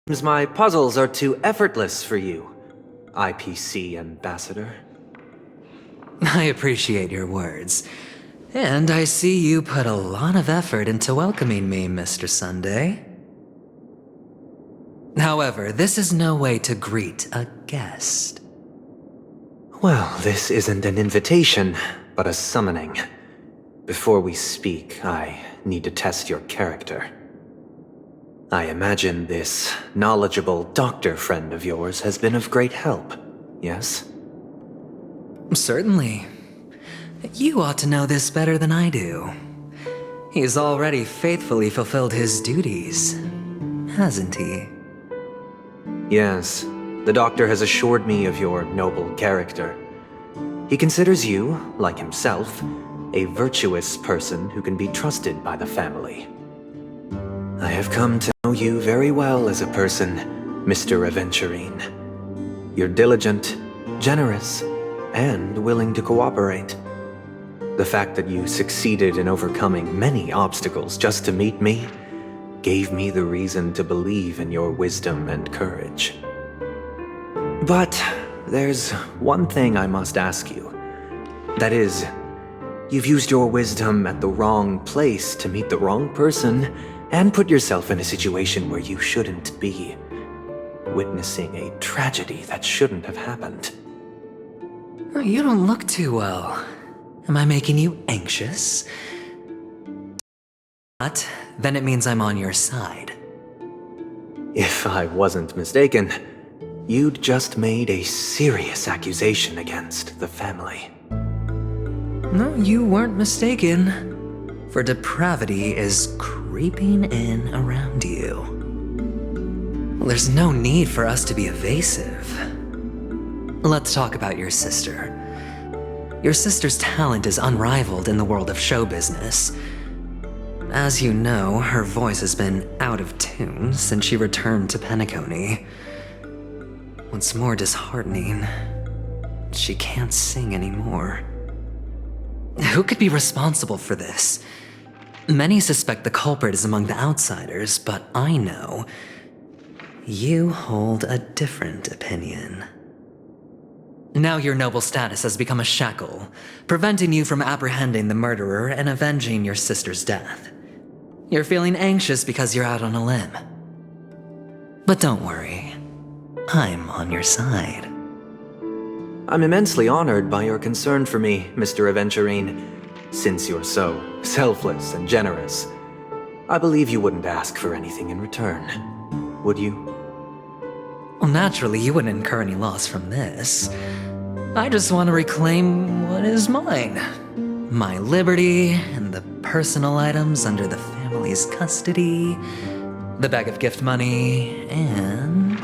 Seems my puzzles are too effortless for you, IPC Ambassador. I appreciate your words. And I see you put a lot of effort into welcoming me, Mr. Sunday. However, this is no way to greet a guest. Well, this isn't an invitation, but a summoning. Before we speak, I need to test your character. I imagine this knowledgeable doctor friend of yours has been of great help, yes? Certainly. You ought to know this better than I do. He's already faithfully fulfilled his duties, hasn't he? Yes, the doctor has assured me of your noble character. He considers you, like himself, a virtuous person who can be trusted by the family. I have come to know you very well as a person, Mr. Aventurine. You're diligent, generous, and willing to cooperate. The fact that you succeeded in overcoming many obstacles just to meet me gave me the reason to believe in your wisdom and courage. But there's one thing I must ask you. That is, you've used your wisdom at the wrong place to meet the wrong person and put yourself in a situation where you shouldn't be, witnessing a tragedy that shouldn't have happened. You don't look too well. Am I making you anxious? But then it means I'm on your side. If I wasn't mistaken, you'd just made a serious accusation against the family. No, you weren't mistaken. For depravity is creeping in around you. There's no need for us to be evasive. Let's talk about your sister. Your sister's talent is unrivaled in the world of show business. As you know, her voice has been out of tune since she returned to Penacony. What's more disheartening, she can't sing anymore. Who could be responsible for this? Many suspect the culprit is among the outsiders, but I know you hold a different opinion. Now your noble status has become a shackle, preventing you from apprehending the murderer and avenging your sister's death. You're feeling anxious because you're out on a limb. But don't worry, I'm on your side. I'm immensely honored by your concern for me, Mr. Aventurine. Since you're so selfless and generous, I believe you wouldn't ask for anything in return, would you? Well, naturally, you wouldn't incur any loss from this. I just want to reclaim what is mine. My liberty and the personal items under the family's custody, the bag of gift money, and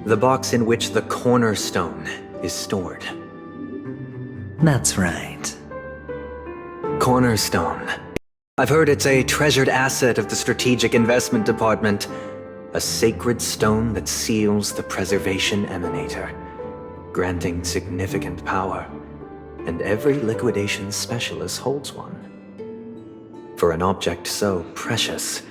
the box in which the cornerstone is stored. That's right. Cornerstone. I've heard it's a treasured asset of the Strategic Investment Department. A sacred stone that seals the Preservation Emanator, granting significant power, and every liquidation specialist holds one. For an object so precious,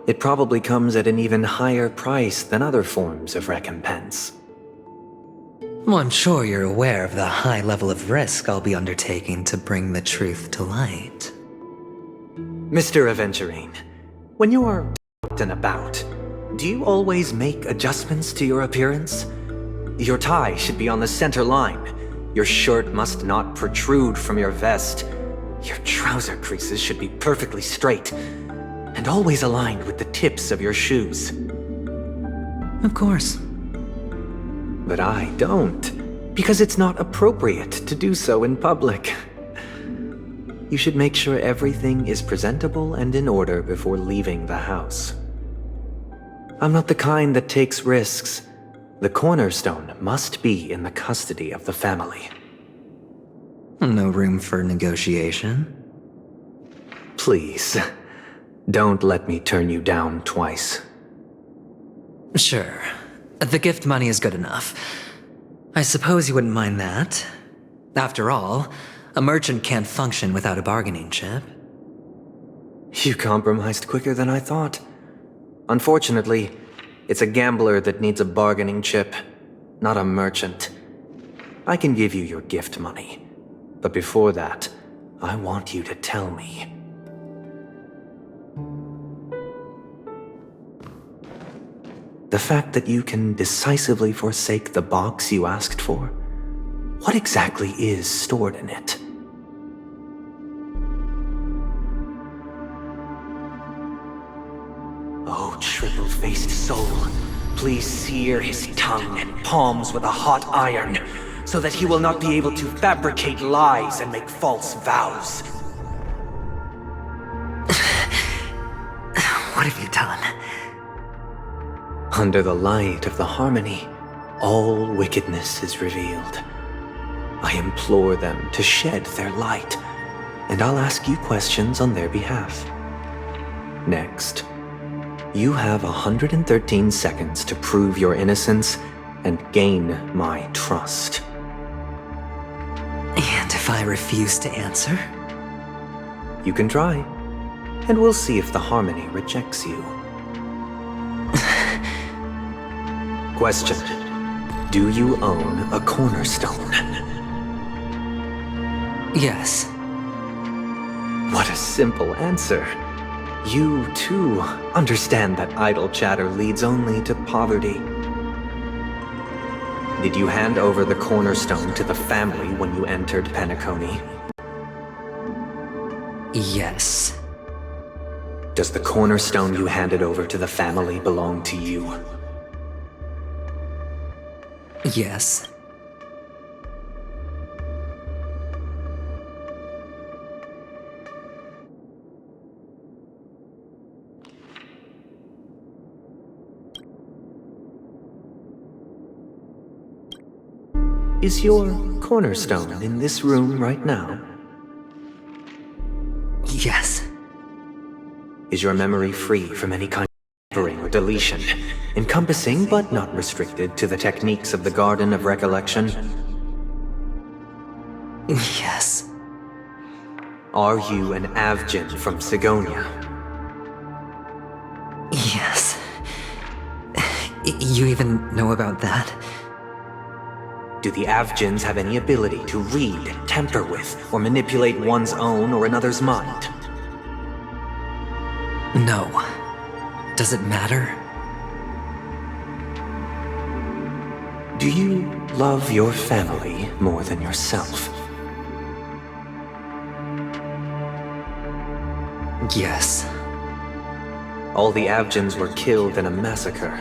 it probably comes at an even higher price than other forms of recompense. Well, I'm sure you're aware of the high level of risk I'll be undertaking to bring the truth to light. Mr. Aventurine, when you're out and about, do you always make adjustments to your appearance? Your tie should be on the center line. Your shirt must not protrude from your vest. Your trouser creases should be perfectly straight, and always aligned with the tips of your shoes. Of course. But I don't, because it's not appropriate to do so in public. You should make sure everything is presentable and in order before leaving the house. I'm not the kind that takes risks. The cornerstone must be in the custody of the family. No room for negotiation? Please, don't let me turn you down twice. Sure. The gift money is good enough. I suppose you wouldn't mind that. After all, a merchant can't function without a bargaining chip. You compromised quicker than I thought. Unfortunately, It's a gambler that needs a bargaining chip, not a merchant. I can give you your gift money, but before that, I want you to tell me. The fact that you can decisively forsake the box you asked for, what exactly is stored in it? Oh, triple-faced soul, please sear his tongue and palms with a hot iron, so that he will not be able to fabricate lies and make false vows. What have you done? Under the light of the harmony, all wickedness is revealed. I implore them to shed their light, and I'll ask you questions on their behalf. Next, you have 113 seconds to prove your innocence and gain my trust. And if I refuse to answer? You can try, and we'll see if the harmony rejects you. Question: do you own a cornerstone? Yes. What a simple answer. You, too, understand that idle chatter leads only to poverty. Did you hand over the cornerstone to the family when you entered Penacony? Yes. Does the cornerstone you handed over to the family belong to you? Yes. Is your cornerstone in this room right now? Yes. Is your memory free from any kind of tampering or deletion, encompassing but not restricted to the techniques of the Garden of Recollection? Yes. Are you an Avgin from Sigonia? Yes. You even know about that? Do the Avgins have any ability to read, tamper with, or manipulate one's own or another's mind? No. Does it matter? Do you love your family more than yourself? Yes. All the Avgins were killed in a massacre.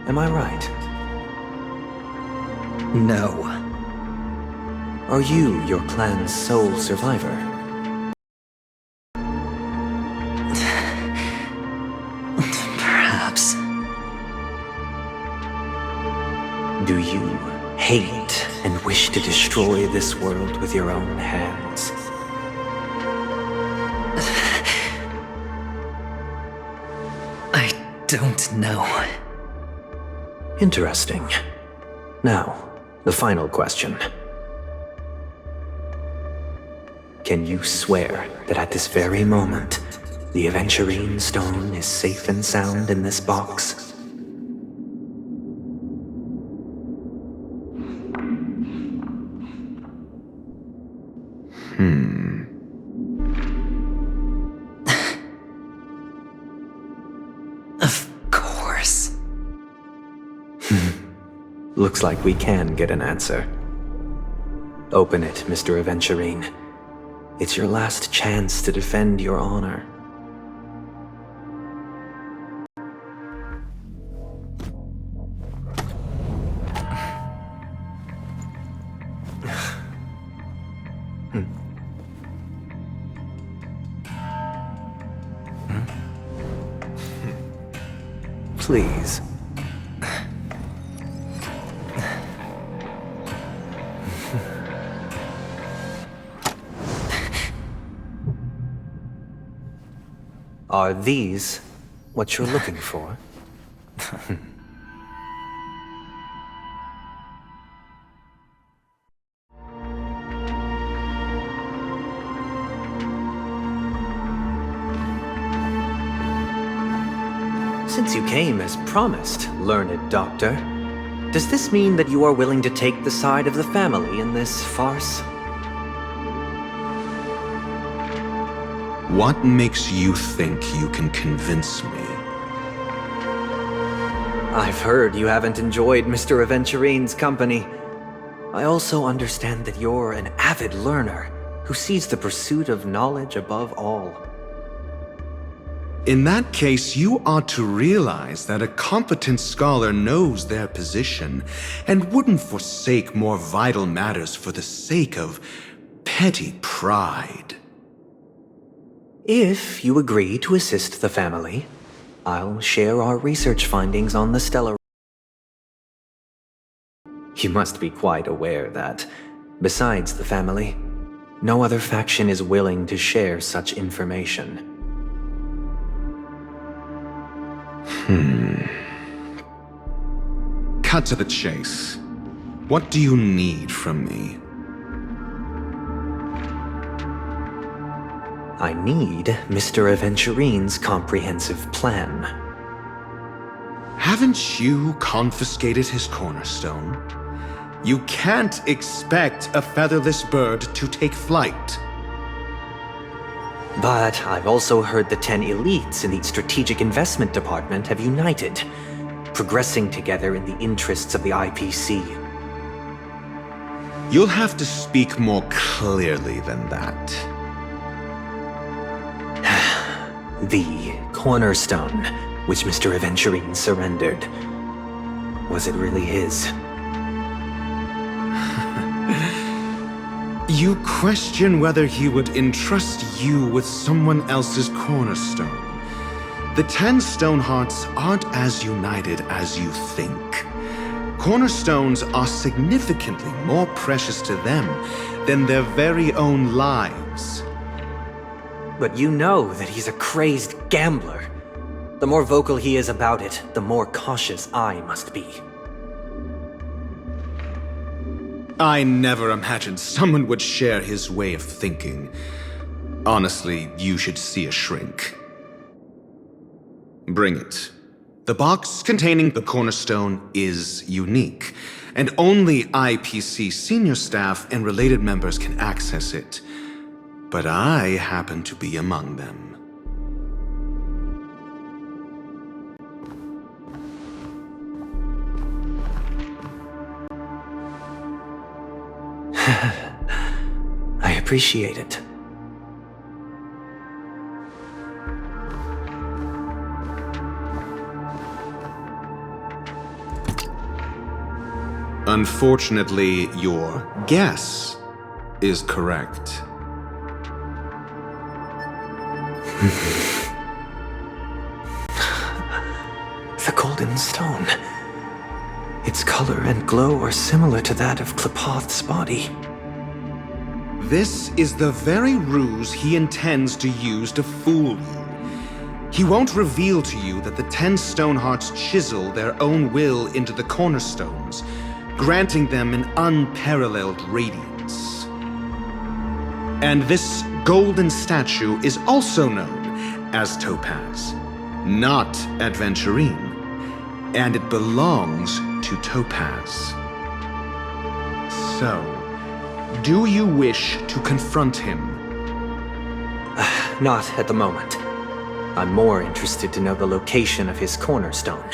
Am I right? No. Are you your clan's sole survivor? Perhaps. Do you hate and wish to destroy this world with your own hands? I don't know. Interesting. Now, the final question. Can you swear that at this very moment, the Aventurine Stone is safe and sound in this box? Of course. Looks like we can get an answer. Open it, Mr. Aventurine. It's your last chance to defend your honor. Please. Are these what you're looking for? Since you came as promised, learned doctor, does this mean that you are willing to take the side of the family in this farce? What makes you think you can convince me? I've heard you haven't enjoyed Mr. Aventurine's company. I also understand that you're an avid learner who sees the pursuit of knowledge above all. In that case, you ought to realize that a competent scholar knows their position and wouldn't forsake more vital matters for the sake of petty pride. If you agree to assist the family, I'll share our research findings on the Stellar. You must be quite aware that, besides the family, no other faction is willing to share such information. Cut to the chase. What do you need from me? I need Mr. Aventurine's comprehensive plan. Haven't you confiscated his cornerstone? You can't expect a featherless bird to take flight. But I've also heard the 10 elites in the Strategic Investment Department have united, progressing together in the interests of the IPC. You'll have to speak more clearly than that. The cornerstone, which Mr. Aventurine surrendered. Was it really his? You question whether he would entrust you with someone else's cornerstone. The 10 Stonehearts aren't as united as you think. Cornerstones are significantly more precious to them than their very own lives. But you know that he's a crazed gambler. The more vocal he is about it, the more cautious I must be. I never imagined someone would share his way of thinking. Honestly, you should see a shrink. Bring it. The box containing the cornerstone is unique, and only IPC senior staff and related members can access it. But I happen to be among them. I appreciate it. Unfortunately, your guess is correct. The Golden Stone. Its color and glow are similar to that of Klepoth's body. This is the very ruse he intends to use to fool you. He won't reveal to you that the 10 Stonehearts chisel their own will into the cornerstones, granting them an unparalleled radiance. And this golden statue is also known as Topaz, not Aventurine, and it belongs to Topaz. So, do you wish to confront him? Not at the moment. I'm more interested to know the location of his cornerstone.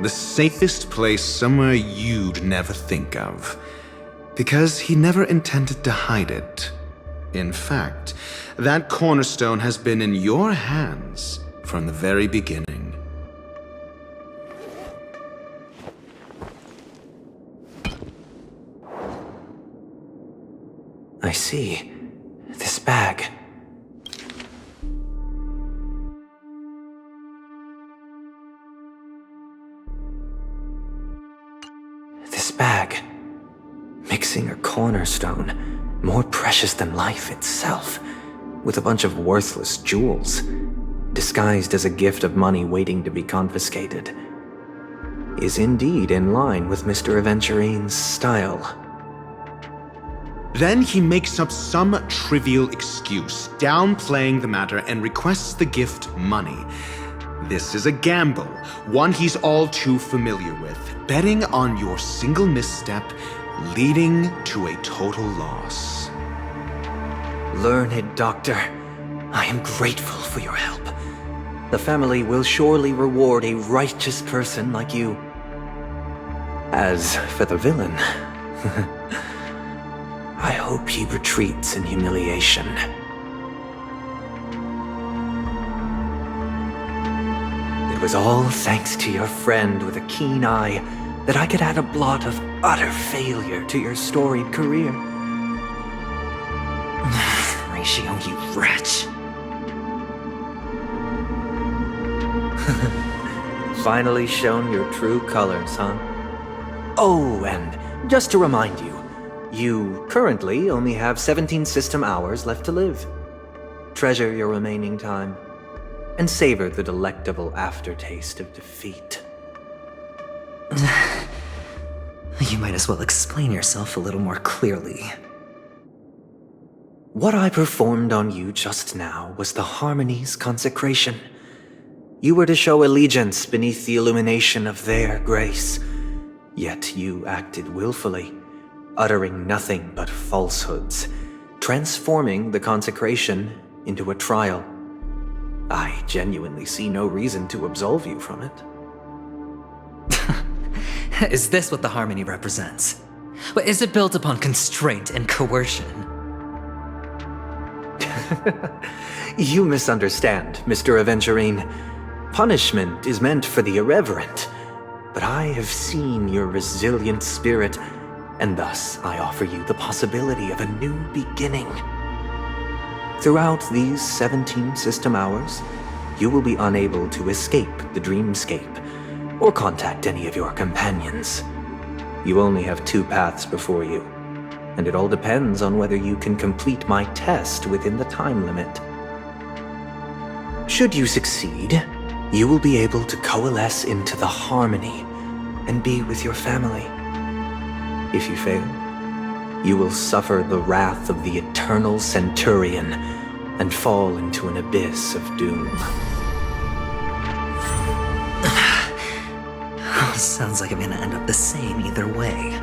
The safest place somewhere you'd never think of. Because he never intended to hide it. In fact, that cornerstone has been in your hands from the very beginning. I see. This bag. This bag. Mixing a cornerstone, more precious than life itself, with a bunch of worthless jewels, disguised as a gift of money waiting to be confiscated, is indeed in line with Mr. Aventurine's style. Then he makes up some trivial excuse, downplaying the matter and requests the gift money. This is a gamble, one he's all too familiar with, betting on your single misstep leading to a total loss. Learned Doctor, I am grateful for your help. The family will surely reward a righteous person like you. As for the villain, I hope he retreats in humiliation. It was all thanks to your friend with a keen eye that I could add a blot of utter failure to your storied career. Ratio, you wretch. Finally shown your true colors, huh? Oh, and just to remind you, you currently only have 17 system hours left to live. Treasure your remaining time, and savor the delectable aftertaste of defeat. You might as well explain yourself a little more clearly. What I performed on you just now was the Harmony's consecration. You were to show allegiance beneath the illumination of their grace, yet you acted willfully, uttering nothing but falsehoods, transforming the consecration into a trial. I genuinely see no reason to absolve you from it. Is this what the Harmony represents? Is it built upon constraint and coercion? You misunderstand, Mr. Aventurine. Punishment is meant for the irreverent, but I have seen your resilient spirit, and thus I offer you the possibility of a new beginning. Throughout these 17 system hours, you will be unable to escape the dreamscape or contact any of your companions. You only have 2 paths before you, and it all depends on whether you can complete my test within the time limit. Should you succeed, you will be able to coalesce into the Harmony and be with your family. If you fail, you will suffer the wrath of the Eternal Centurion and fall into an abyss of doom. Sounds like I'm gonna end up the same either way.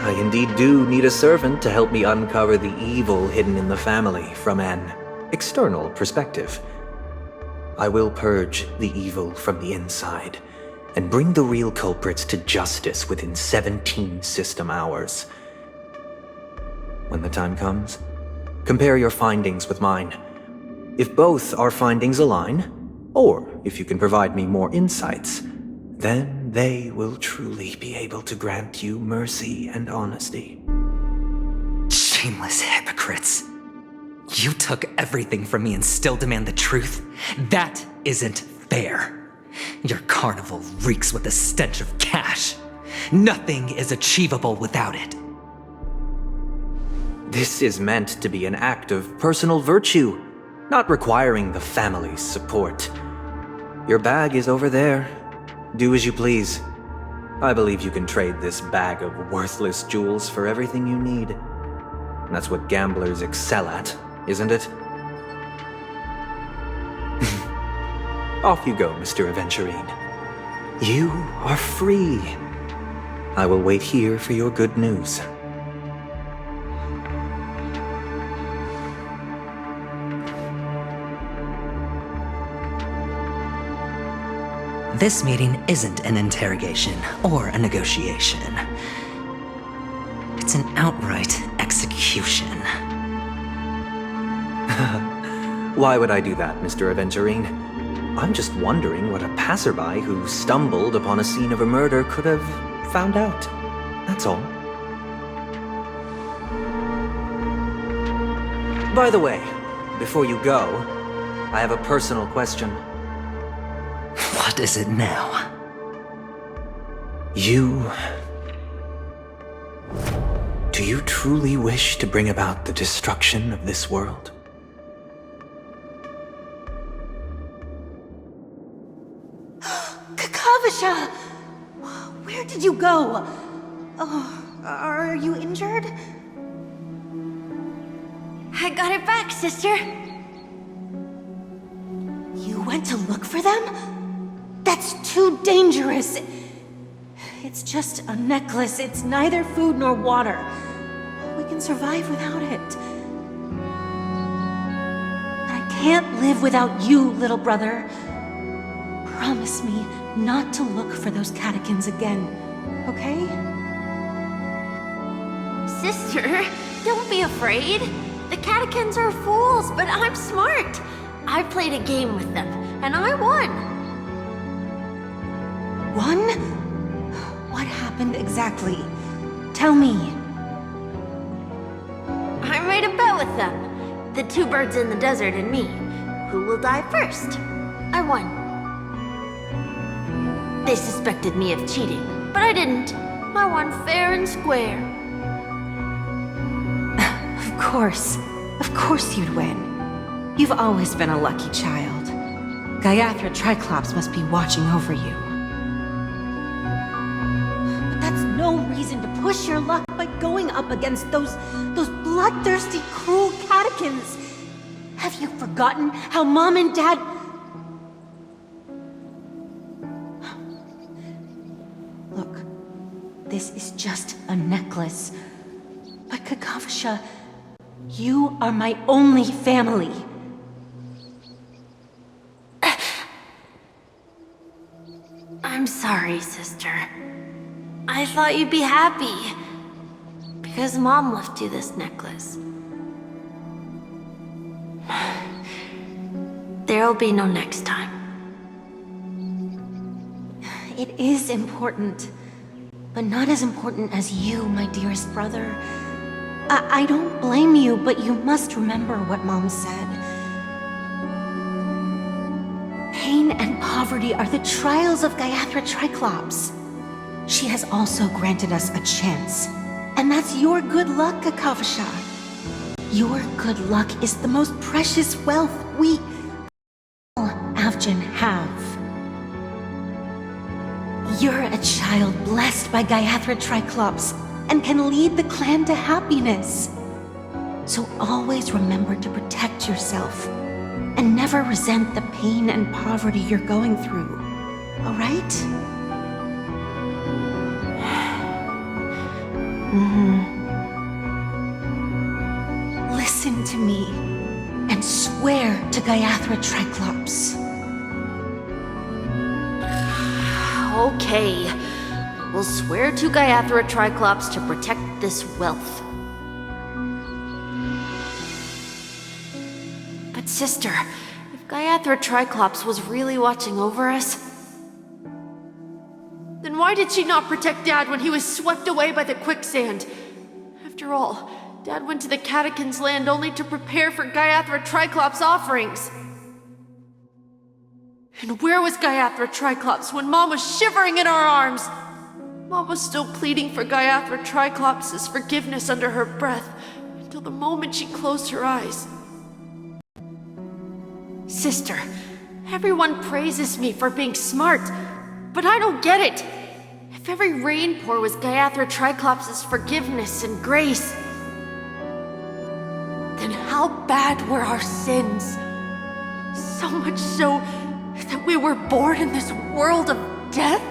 I indeed do need a servant to help me uncover the evil hidden in the family from an external perspective. I will purge the evil from the inside and bring the real culprits to justice within 17 system hours. When the time comes, compare your findings with mine. If both our findings align, or if you can provide me more insights, then they will truly be able to grant you mercy and honesty. Shameless hypocrites. You took everything from me and still demand the truth? That isn't fair. Your carnival reeks with the stench of cash. Nothing is achievable without it. This is meant to be an act of personal virtue, not requiring the family's support. Your bag is over there. Do as you please. I believe you can trade this bag of worthless jewels for everything you need. That's what gamblers excel at, isn't it? Off you go, Mr. Aventurine. You are free. I will wait here for your good news. This meeting isn't an interrogation or a negotiation. It's an outright execution. Why would I do that, Mr. Aventurine? I'm just wondering what a passerby who stumbled upon a scene of a murder could have found out. That's all. By the way, before you go, I have a personal question. What is it now? Do you truly wish to bring about the destruction of this world? Kakavasha! Where did you go? Oh, are you injured? I got it back, sister. You went to look for them? That's too dangerous. It's just a necklace. It's neither food nor water. We can survive without it. But I can't live without you, little brother. Promise me not to look for those catechins again, okay? Sister, don't be afraid. The catechins are fools, but I'm smart. I played a game with them, and I won. Won? What happened exactly? Tell me. I made a bet with them. The two birds in the desert and me. Who will die first? I won. They suspected me of cheating, but I didn't. I won fair and square. Of course you'd win. You've always been a lucky child. Gaiathra Triclops must be watching over you. But that's no reason to push your luck by going up against those bloodthirsty, cruel catechins. Have you forgotten how Mom and Dad... Look, this is just a necklace. But Kakavasha, you are my only family. I'm sorry, sister. I thought you'd be happy. Because Mom left you this necklace. There'll be no next time. It is important, but not as important as you, my dearest brother. I don't blame you, but you must remember what Mom said. Pain and poverty are the trials of Gaiathra Triclops. She has also granted us a chance, and that's your good luck, Kakavasha. Your good luck is the most precious wealth we all Avgin have. You're a child blessed by Gaiathra Triclops and can lead the clan to happiness. So always remember to protect yourself and never resent the pain and poverty you're going through, all right? Listen to me and swear to Gaiathra Triclops. Okay. We'll swear to Gaiathra Triclops to protect this wealth. But sister, if Gaiathra Triclops was really watching over us, then why did she not protect Dad when he was swept away by the quicksand? After all, Dad went to the Catechins' land only to prepare for Gaiathra Triclops' offerings. And where was Gaiathra Triclops when Mom was shivering in our arms? Mom was still pleading for Gaiathra Triclops' forgiveness under her breath until the moment she closed her eyes. Sister, everyone praises me for being smart, but I don't get it. If every rain pour was Gaiathra Triclops' forgiveness and grace, then how bad were our sins? So much so that we were born in this world of death?